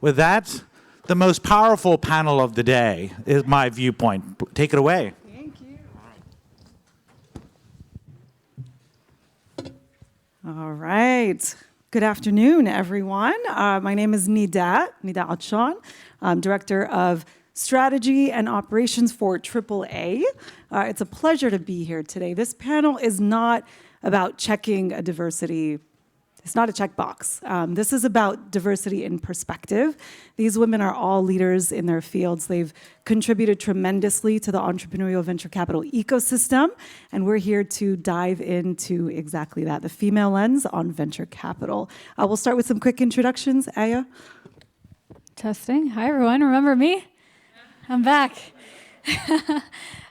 With that, the most powerful panel of the day is my viewpoint. Take it away. Thank you. All right. Good afternoon, everyone. My name is Nida Atshan. I'm Director of Strategy and Operations for AAA. It's a pleasure to be here today. This panel is not about checking a diversity. It's not a checkbox. This is about diversity in perspective. These women are all leaders in their fields. They've contributed tremendously to the entrepreneurial venture capital ecosystem, and we're here to dive into exactly that, the female lens on venture capital. We'll start with some quick introductions. Ayah? Testing. Hi, everyone. Remember me? I'm back.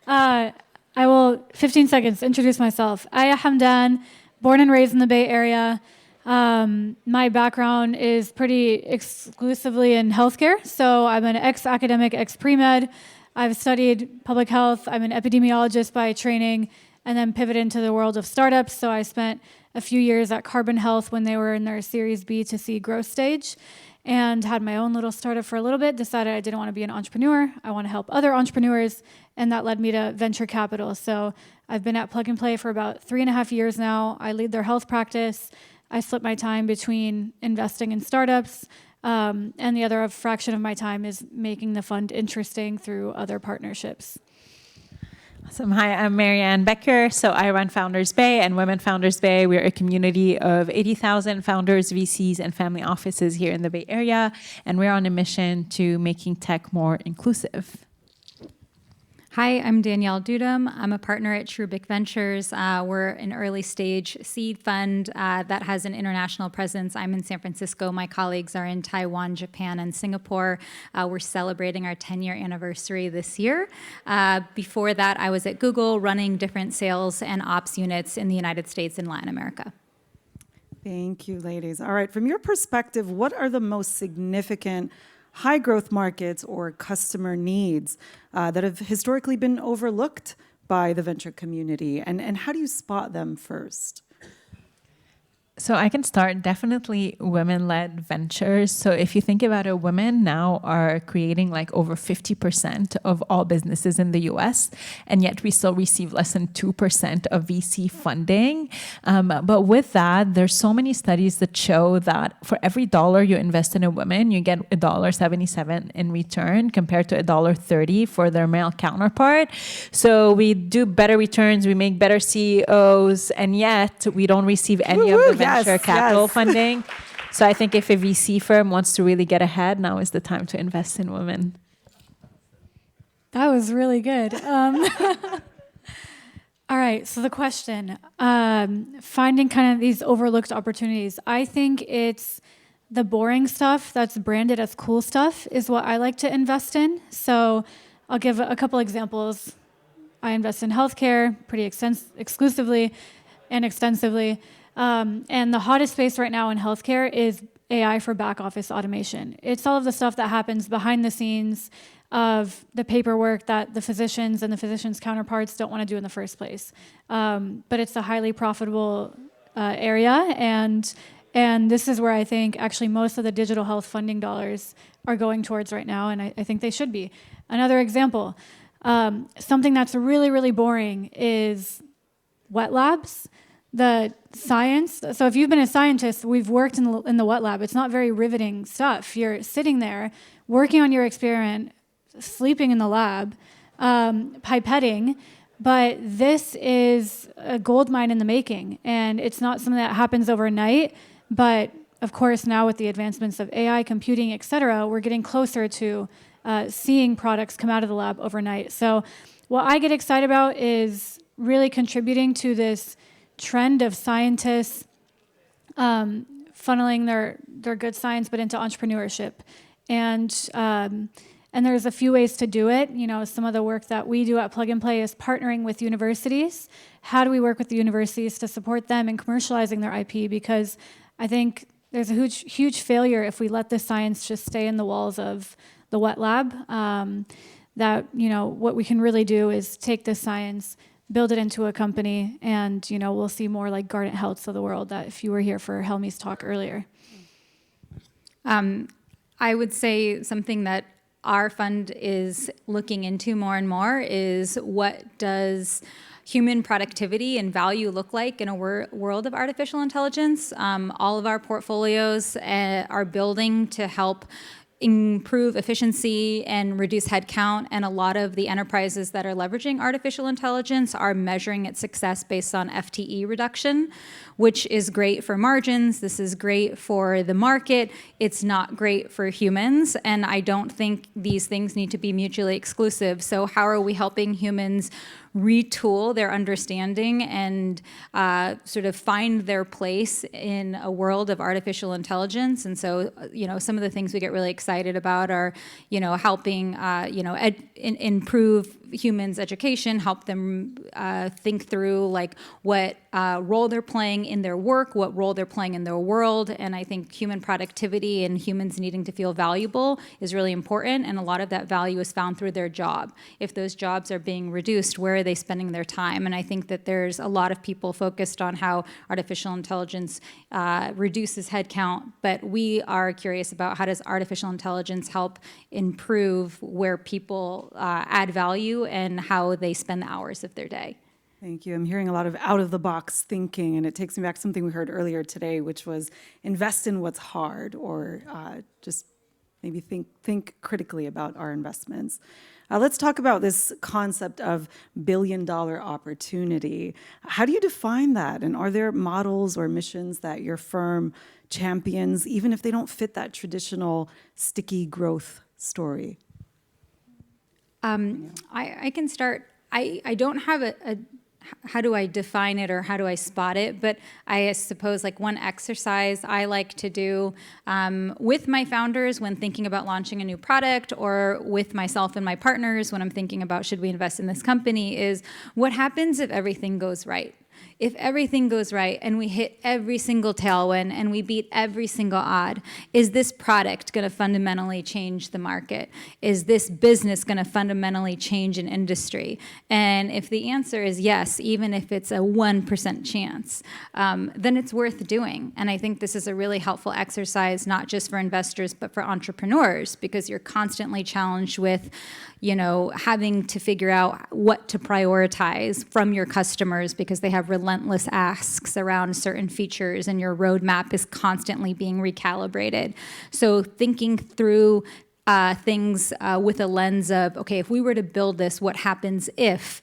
I will, 15 seconds, introduce myself. Ayah Hamdan, born and raised in the Bay Area. My background is pretty exclusively in healthcare. So I'm an ex-academic, ex-pre-med. I've studied public health. I'm an epidemiologist by training, and then pivoted into the world of startups. So I spent a few years at Carbon Health when they were in their Series B to C growth stage, and had my own little startup for a little bit, decided I didn't want to be an entrepreneur. I want to help other entrepreneurs, and that led me to venture capital. So I've been at Plug and Play for about 3.5 years now. I lead their health practice. I split my time between investing in startups, and the other fraction of my time is making the fund interesting through other partnerships. Awesome. Hi, I'm Mariane Bekker. So I run Founders Bay and Women Founders Bay. We're a community of 80,000 founders, VCs, and family offices here in the Bay Area, and we're on a mission to making tech more inclusive. Hi, I'm Danielle Dudum. I'm a partner at Trubic Ventures. We're an early stage seed fund that has an international presence. I'm in San Francisco. My colleagues are in Taiwan, Japan, and Singapore. We're celebrating our 10-year anniversary this year. Before that, I was at Google running different sales and ops units in the United States and Latin America. Thank you, ladies. All right, from your perspective, what are the most significant high growth markets or customer needs that have historically been overlooked by the venture community? And how do you spot them first? So I can start. Definitely women-led ventures. So if you think about it, women now are creating like over 50% of all businesses in the US, and yet we still receive less than 2% of VC funding. But with that, there's so many studies that show that for every dollar you invest in a woman, you get $1.77 in return compared to $1.30 for their male counterpart. So we do better returns, we make better CEOs, and yet we don't receive any of the venture capital funding. So I think if a VC firm wants to really get ahead, now is the time to invest in women. That was really good. All right, so the question, finding kind of these overlooked opportunities. I think it's the boring stuff that's branded as cool stuff is what I like to invest in. So I'll give a couple examples. I invest in healthcare pretty exclusively and extensively. And the hottest space right now in healthcare is AI for back office automation. It's all of the stuff that happens behind the scenes of the paperwork that the physicians and the physicians' counterparts don't want to do in the first place. But it's a highly profitable area, and this is where I think actually most of the digital health funding dollars are going towards right now, and I think they should be. Another example, something that's really, really boring is wet labs. The science, so if you've been a scientist, we've worked in the wet lab. It's not very riveting stuff. You're sitting there, working on your experiment, sleeping in the lab, pipetting, but this is a gold mine in the making, and it's not something that happens overnight, but of course now with the advancements of AI, computing, et cetera, we're getting closer to seeing products come out of the lab overnight. So what I get excited about is really contributing to this trend of scientists funneling their good science but into entrepreneurship, and there's a few ways to do it. You know, some of the work that we do at Plug and Play is partnering with universities. How do we work with the universities to support them in commercializing their IP? Because I think there's a huge failure if we let the science just stay in the walls of the wet lab. That, you know, what we can really do is take this science, build it into a company, and, you know, we'll see more like Guardant Healths of the world that if you were here for Helmi's talk earlier. I would say something that our fund is looking into more and more is what does human productivity and value look like in a world of artificial intelligence. All of our portfolios are building to help improve efficiency and reduce headcount, and a lot of the enterprises that are leveraging artificial intelligence are measuring its success based on FTE reduction, which is great for margins. This is great for the market. It's not great for humans, and I don't think these things need to be mutually exclusive. So how are we helping humans retool their understanding and sort of find their place in a world of artificial intelligence? And so, some of the things we get really excited about are, helping, improve humans' education, help them think through like what role they're playing in their work, what role they're playing in their world. And I think human productivity and humans needing to feel valuable is really important. And a lot of that value is found through their job. If those jobs are being reduced, where are they spending their time? And I think that there's a lot of people focused on how artificial intelligence reduces headcount, but we are curious about how does artificial intelligence help improve where people add value and how they spend the hours of their day. Thank you. I'm hearing a lot of out-of-the-box thinking, and it takes me back to something we heard earlier today, which was invest in what's hard, or just maybe think critically about our investments. Let's talk about this concept of billion-dollar opportunity. How do you define that? And are there models or missions that your firm champions, even if they don't fit that traditional sticky growth story? I can start. I don't have a how do I define it or how do I spot it, but I suppose like one exercise I like to do with my founders when thinking about launching a new product, or with myself and my partners when I'm thinking about should we invest in this company, is what happens if everything goes right? If everything goes right and we hit every single tailwind and we beat every single odd, is this product going to fundamentally change the market? Is this business going to fundamentally change an industry? And if the answer is yes, even if it's a 1% chance, then it's worth doing. And I think this is a really helpful exercise, not just for investors, but for entrepreneurs, because you're constantly challenged with, having to figure out what to prioritize from your customers because they have relentless asks around certain features and your roadmap is constantly being recalibrated. So thinking through things with a lens of, okay, if we were to build this, what happens if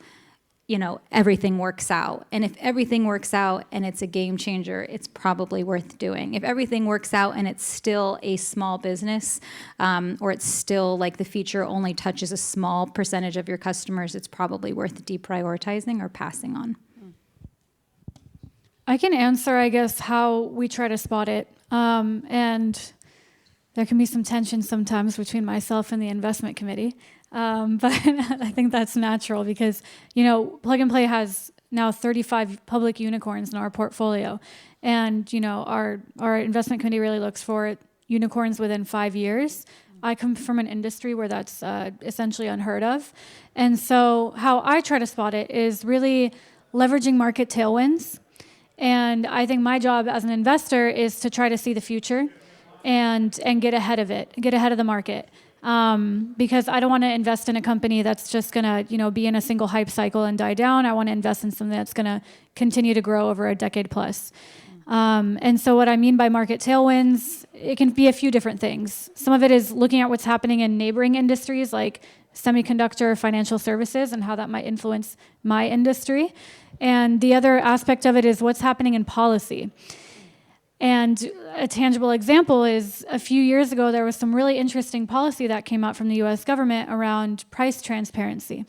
everything works out? And if everything works out and it's a game changer, it's probably worth doing. If everything works out and it's still a small business, or it's still like the feature only touches a small percentage of your customers, it's probably worth deprioritizing or passing on. I can answer, I guess, how we try to spot it. And there can be some tension sometimes between myself and the investment committee. But I think that's natural because, Plug and Play has now 35 public unicorns in our portfolio. And, our investment committee really looks for unicorns within 5 years. I come from an industry where that's essentially unheard of. And so how I try to spot it is really leveraging market tailwinds. And I think my job as an investor is to try to see the future and get ahead of it, get ahead of the market. Because I don't want to invest in a company that's just going to, be in a single hype cycle and die down. I want to invest in something that's going to continue to grow over a decade plus. And so what I mean by market tailwinds, it can be a few different things. Some of it is looking at what's happening in neighboring industries like semiconductor, financial services, and how that might influence my industry. And the other aspect of it is what's happening in policy. And a tangible example is a few years ago, there was some really interesting policy that came out from the US government around price transparency.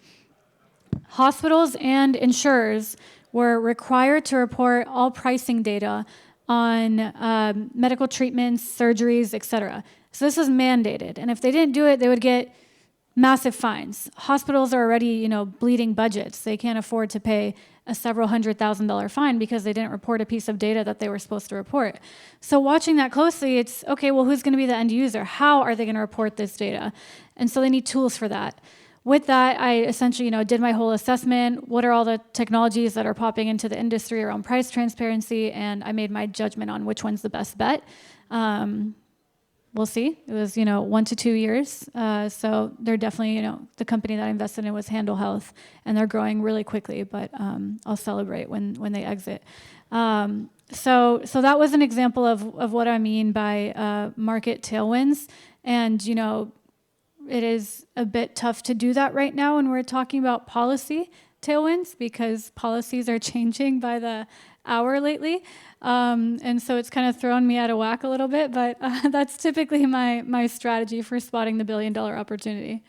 Hospitals and insurers were required to report all pricing data on medical treatments, surgeries, et cetera. So this was mandated. And if they didn't do it, they would get massive fines. Hospitals are already, bleeding budgets. They can't afford to pay a several $100,000 fine because they didn't report a piece of data that they were supposed to report. So watching that closely, it's, okay, well, who's going to be the end user? How are they going to report this data? And so they need tools for that. With that, I essentially, did my whole assessment. What are all the technologies that are popping into the industry around price transparency? And I made my judgment on which one's the best bet. we'll see. It was, 1 to 2 years. So they're definitely, the company that I invested in was Handle Health, and they're growing really quickly, but I'll celebrate when they exit. So that was an example of what I mean by market tailwinds. And, it is a bit tough to do that right now when we're talking about policy tailwinds, because policies are changing by the hour lately. And so it's kind of thrown me out of whack a little bit, but that's typically my strategy for spotting the billion-dollar opportunity.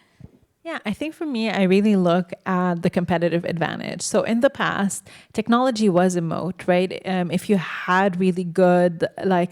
Yeah, I think for me, I really look at the competitive advantage. So in the past, technology was a moat, right? If you had really good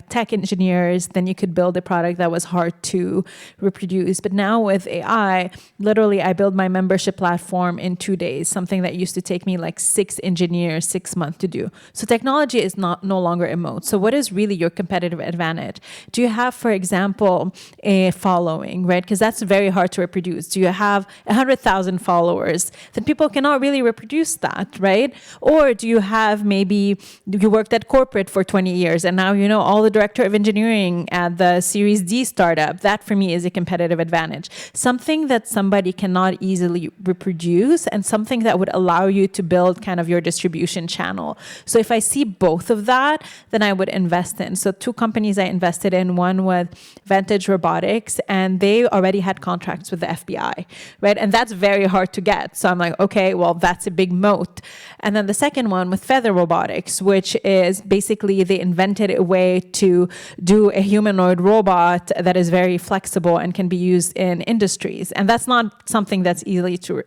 tech engineers, then you could build a product that was hard to reproduce. But now with AI, literally I build my membership platform in 2 days, something that used to take me 6 engineers, 6 months to do. So technology is no longer a moat. So what is really your competitive advantage? Do you have, for example, a following, right? Because that's very hard to reproduce. Do you have 100,000 followers? Then people cannot really reproduce that, right? Or do you have, maybe you worked at corporate for 20 years and now you know all the director of engineering at the Series D startup. That for me is a competitive advantage. Something that somebody cannot easily reproduce and something that would allow you to build kind of your distribution channel. So if I see both of that, then I would invest in. So 2 companies I invested in, one with Vantage Robotics, and they already had contracts with the FBI. Right? And that's very hard to get. So I'm like, okay, well, that's a big moat. And then the second one with Feather Robotics, which is basically they invented a way to do a humanoid robot that is very flexible and can be used in industries. And that's not something that's easy to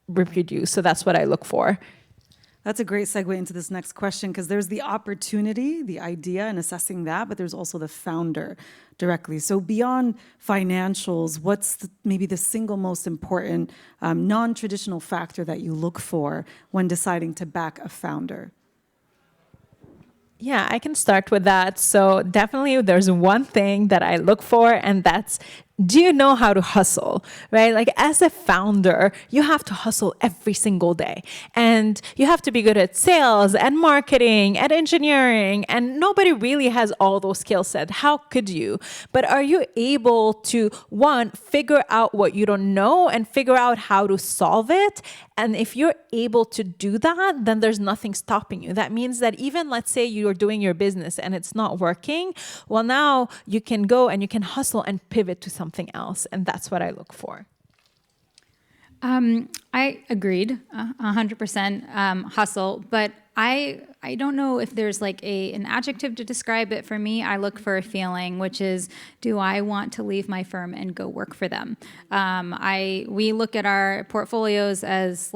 reproduce. So that's what I look for. That's a great segue into this next question, because there's the opportunity, the idea, and assessing that, but there's also the founder directly. So beyond financials, what's maybe the single most important non-traditional factor that you look for when deciding to back a founder? Yeah, I can start with that. So definitely there's one thing that I look for, and that's, do you know how to hustle, right? As a founder, you have to hustle every single day, and you have to be good at sales and marketing and engineering, and nobody really has all those skill sets. How could you? But are you able to, one, figure out what you don't know and figure out how to solve it? And if you're able to do that, then there's nothing stopping you. That means that even, let's say you're doing your business and it's not working, well, now you can go and you can hustle and pivot to something else. And that's what I look for. I agreed 100% hustle, but I don't know if there's an adjective to describe it. For me, I look for a feeling, which is, do I want to leave my firm and go work for them? We look at our portfolios as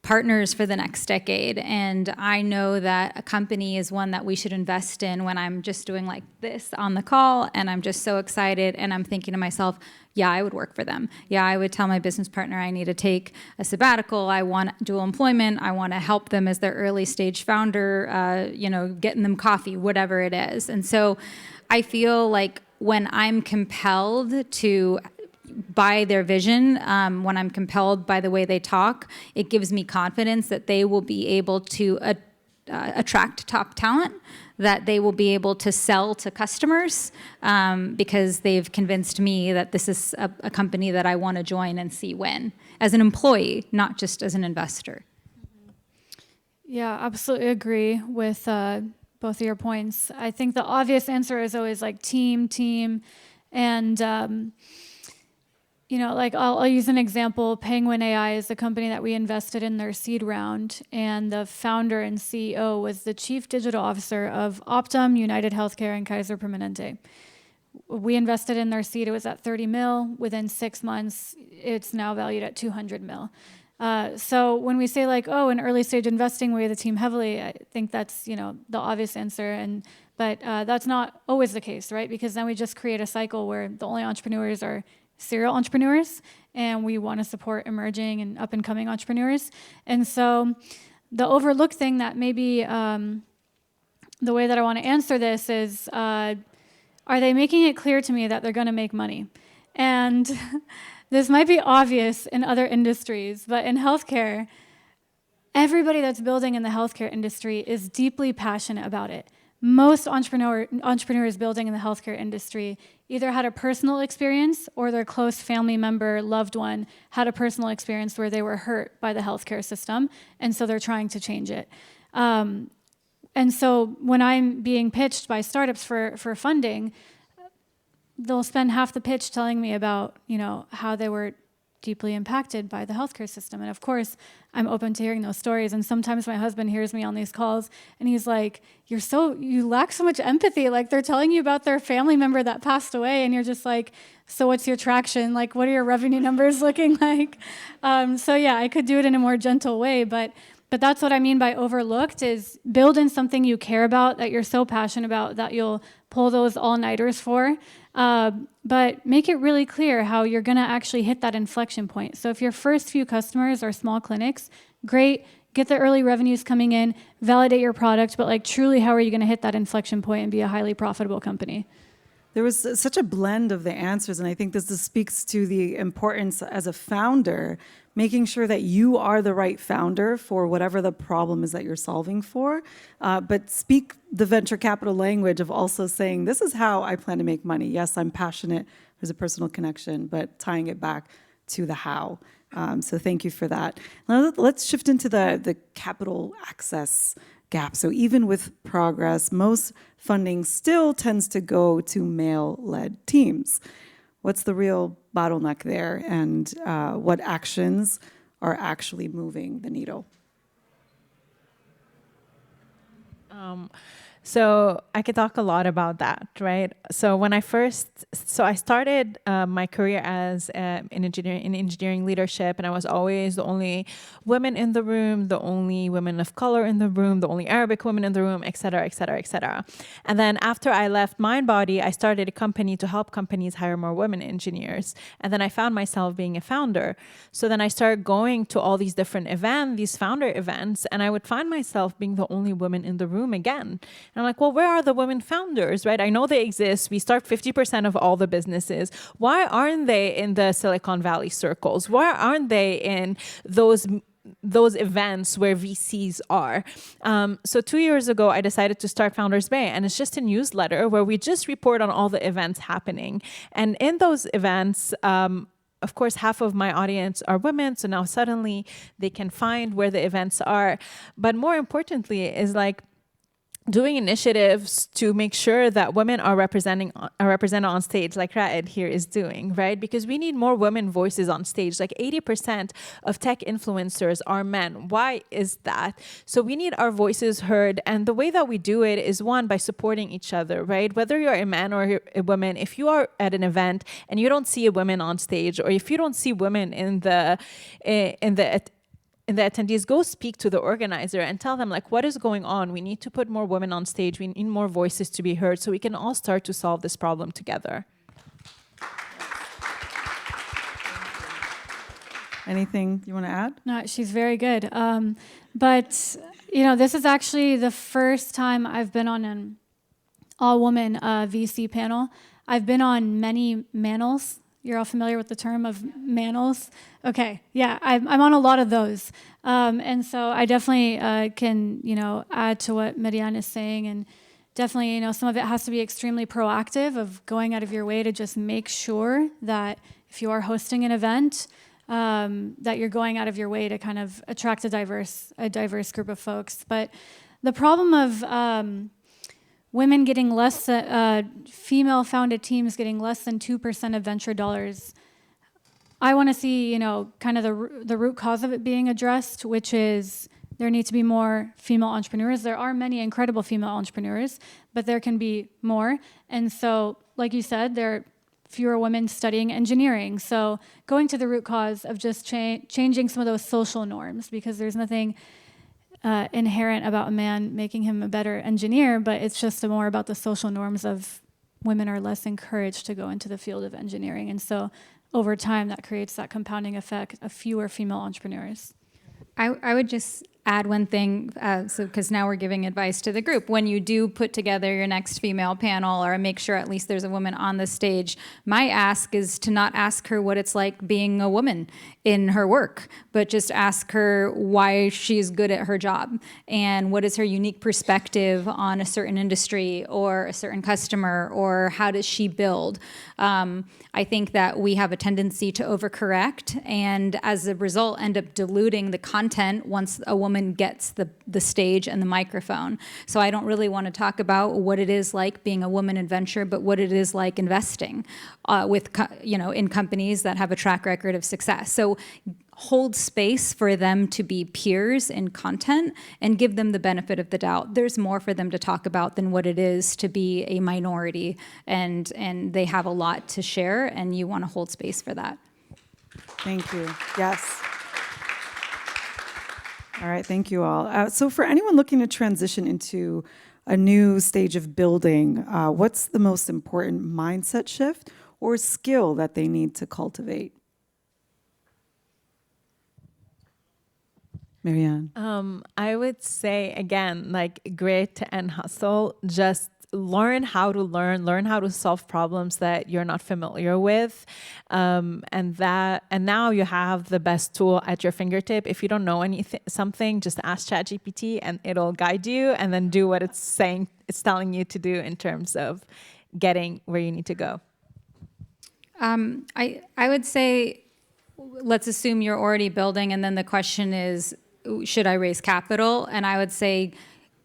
partners for the next decade. And I know that a company is one that we should invest in when I'm just doing this on the call and I'm just so excited and I'm thinking to myself, yeah, I would work for them. Yeah, I would tell my business partner I need to take a sabbatical. I want dual employment. I want to help them as their early stage founder, getting them coffee, whatever it is. And so I feel like when I'm compelled to by their vision, when I'm compelled by the way they talk, it gives me confidence that they will be able to attract top talent, that they will be able to sell to customers, because they've convinced me that this is a company that I want to join and see win as an employee, not just as an investor. Yeah, absolutely agree with both of your points. I think the obvious answer is always team, and I'll use an example. Penguin AI is the company that we invested in their seed round, and the founder and CEO was the chief digital officer of Optum, United Healthcare, and Kaiser Permanente. We invested in their seed. It was at 30 mil. Within 6 months, it's now valued at 200 mil. So when we say in early stage investing, we weigh the team heavily, I think that's, the obvious answer. But that's not always the case, right? Because then we just create a cycle where the only entrepreneurs are serial entrepreneurs, and we want to support emerging and up-and-coming entrepreneurs. And so the overlooked thing that maybe the way that I want to answer this is, are they making it clear to me that they're going to make money? And this might be obvious in other industries, but in healthcare, everybody that's building in the healthcare industry is deeply passionate about it. Most entrepreneurs building in the healthcare industry either had a personal experience or their close family member, loved one, had a personal experience where they were hurt by the healthcare system, and so they're trying to change it. And so when I'm being pitched by startups for funding, they'll spend half the pitch telling me about, how they were deeply impacted by the healthcare system. And of course, I'm open to hearing those stories. And sometimes my husband hears me on these calls and he's like, you lack so much empathy. Like, they're telling you about their family member that passed away and you're just like, so what's your traction? Like, what are your revenue numbers looking like? So yeah, I could do it in a more gentle way, but that's what I mean by overlooked, is build in something you care about, that you're so passionate about, that you'll pull those all-nighters for. But make it really clear how you're going to actually hit that inflection point. So if your first few customers are small clinics, great, get the early revenues coming in, validate your product, but truly, how are you going to hit that inflection point and be a highly profitable company? There was such a blend of the answers, and I think this speaks to the importance as a founder, making sure that you are the right founder for whatever the problem is that you're solving for, but speak the venture capital language of also saying, this is how I plan to make money. Yes, I'm passionate, there's a personal connection, but tying it back to the how. So thank you for that. Now let's shift into the capital access gap. So even with progress, most funding still tends to go to male-led teams. What's the real bottleneck there, and what actions are actually moving the needle? So I could talk a lot about that, right? So I started my career as in engineering leadership, and I was always the only woman in the room, the only women of color in the room, the only Arabic woman in the room, et cetera, et cetera, et cetera. And then after I left Mindbody, I started a company to help companies hire more women engineers. And then I found myself being a founder. So then I started going to all these different events, these founder events, and I would find myself being the only woman in the room again. And I'm like, well, where are the women founders, right? I know they exist. We start 50% of all the businesses. Why aren't they in the Silicon Valley circles? Why aren't they in those events where VCs are? So 2 years ago, I decided to start Founders Bay, and it's just a newsletter where we just report on all the events happening. And in those events, of course, half of my audience are women, so now suddenly they can find where the events are. But more importantly is doing initiatives to make sure that women are represented on stage, like Raed here is doing, right? Because we need more women voices on stage. 80% of tech influencers are men. Why is that? So we need our voices heard. And the way that we do it is, one, by supporting each other, right? Whether you're a man or a woman, if you are at an event and you don't see a woman on stage, or if you don't see women in the attendees, go speak to the organizer and tell them, what is going on? We need to put more women on stage. We need more voices to be heard so we can all start to solve this problem together. Anything you want to add? No, she's very good. But, this is actually the first time I've been on an all-woman VC panel. I've been on many manels. You're all familiar with the term of manels? Okay, yeah, I'm on a lot of those. And so I definitely can, add to what Mariane is saying. And definitely, some of it has to be extremely proactive, of going out of your way to just make sure that if you are hosting an event, that you're going out of your way to kind of attract a diverse group of folks. But the problem of women getting female-founded teams getting less than 2% of venture dollars, I want to see, kind of the root cause of it being addressed, which is there need to be more female entrepreneurs. There are many incredible female entrepreneurs, but there can be more. And so, like you said, there are fewer women studying engineering. So going to the root cause of just changing some of those social norms, because there's nothing inherent about a man making him a better engineer, but it's just more about the social norms of women are less encouraged to go into the field of engineering. And so over time, that creates that compounding effect of fewer female entrepreneurs. I would just add one thing, because now we're giving advice to the group. When you do put together your next female panel, or make sure at least there's a woman on the stage, my ask is to not ask her what it's like being a woman in her work, but just ask her why she's good at her job and what is her unique perspective on a certain industry or a certain customer, or how does she build. I think that we have a tendency to overcorrect, and as a result end up diluting the content once a woman gets the stage and the microphone. So I don't really want to talk about what it is like being a woman in venture, but what it is like investing in companies that have a track record of success. So hold space for them to be peers in content and give them the benefit of the doubt. There's more for them to talk about than what it is to be a minority, and they have a lot to share, and you want to hold space for that. Thank you. Yes. All right, thank you all. So for anyone looking to transition into a new stage of building, what's the most important mindset shift or skill that they need to cultivate? Mariane. I would say, again, like grit and hustle, just learn how to solve problems that you're not familiar with. And now you have the best tool at your fingertip. If you don't know something, just ask ChatGPT and it'll guide you, and then do what it's telling you to do in terms of getting where you need to go. I would say, let's assume you're already building, and then the question is, should I raise capital? And I would say,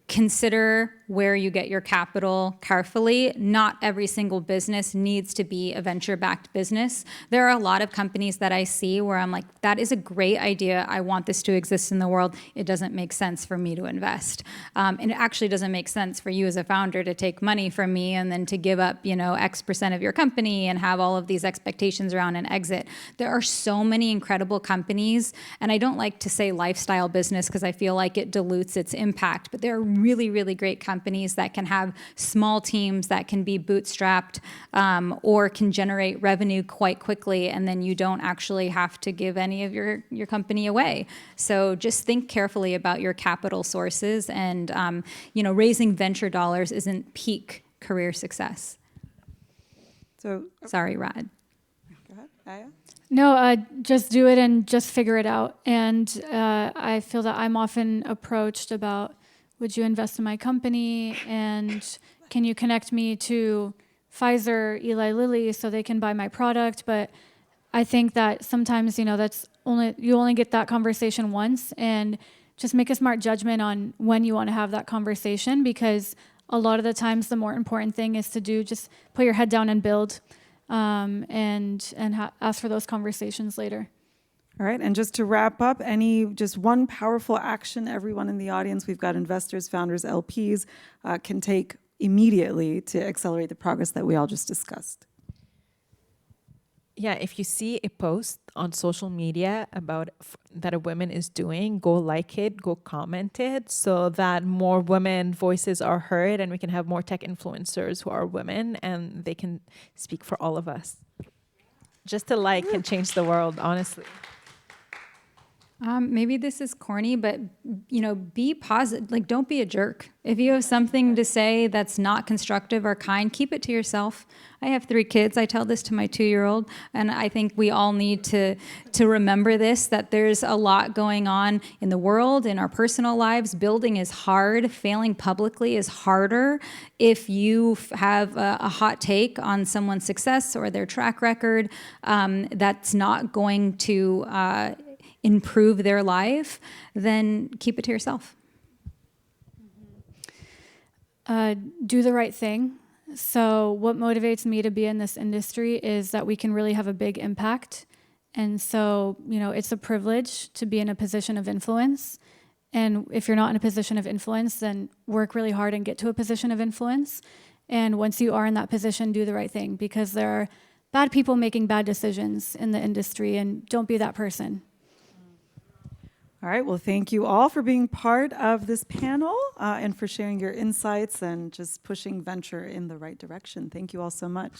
consider where you get your capital carefully. Not every single business needs to be a venture-backed business. There are a lot of companies that I see where I'm like, that is a great idea. I want this to exist in the world. It doesn't make sense for me to invest. And it actually doesn't make sense for you as a founder to take money from me and then to give up, X% of your company and have all of these expectations around an exit. There are so many incredible companies, and I don't like to say lifestyle business because I feel like it dilutes its impact, but there are really, really great companies that can have small teams that can be bootstrapped or can generate revenue quite quickly, and then you don't actually have to give any of your company away. So just think carefully about your capital sources, and raising venture dollars isn't peak career success. So, sorry, Rod. Go ahead, Ayah. No, just do it and just figure it out. And I feel that I'm often approached about, would you invest in my company? And can you connect me to Pfizer, Eli Lilly, so they can buy my product? But I think that sometimes, you only get that conversation once, and just make a smart judgment on when you want to have that conversation, because a lot of the times the more important thing is to just put your head down and build, and ask for those conversations later. All right, and just to wrap up, just one powerful action everyone in the audience, we've got investors, founders, LPs, can take immediately to accelerate the progress that we all just discussed. Yeah, if you see a post on social media about that a woman is doing, go like it, go comment it, so that more women voices are heard, and we can have more tech influencers who are women, and they can speak for all of us. Just a like can change the world, honestly. Maybe this is corny, but be positive. Like, don't be a jerk. If you have something to say that's not constructive or kind, keep it to yourself. I have 3 kids. I tell this to my 2-year-old, and I think we all need to remember this, that there's a lot going on in the world, in our personal lives. Building is hard. Failing publicly is harder. If you have a hot take on someone's success or their track record, that's not going to improve their life, then keep it to yourself. Do the right thing. So what motivates me to be in this industry is that we can really have a big impact. And so, it's a privilege to be in a position of influence. And if you're not in a position of influence, then work really hard and get to a position of influence. And once you are in that position, do the right thing, because there are bad people making bad decisions in the industry, and don't be that person. All right, well, thank you all for being part of this panel and for sharing your insights and just pushing venture in the right direction. Thank you all so much.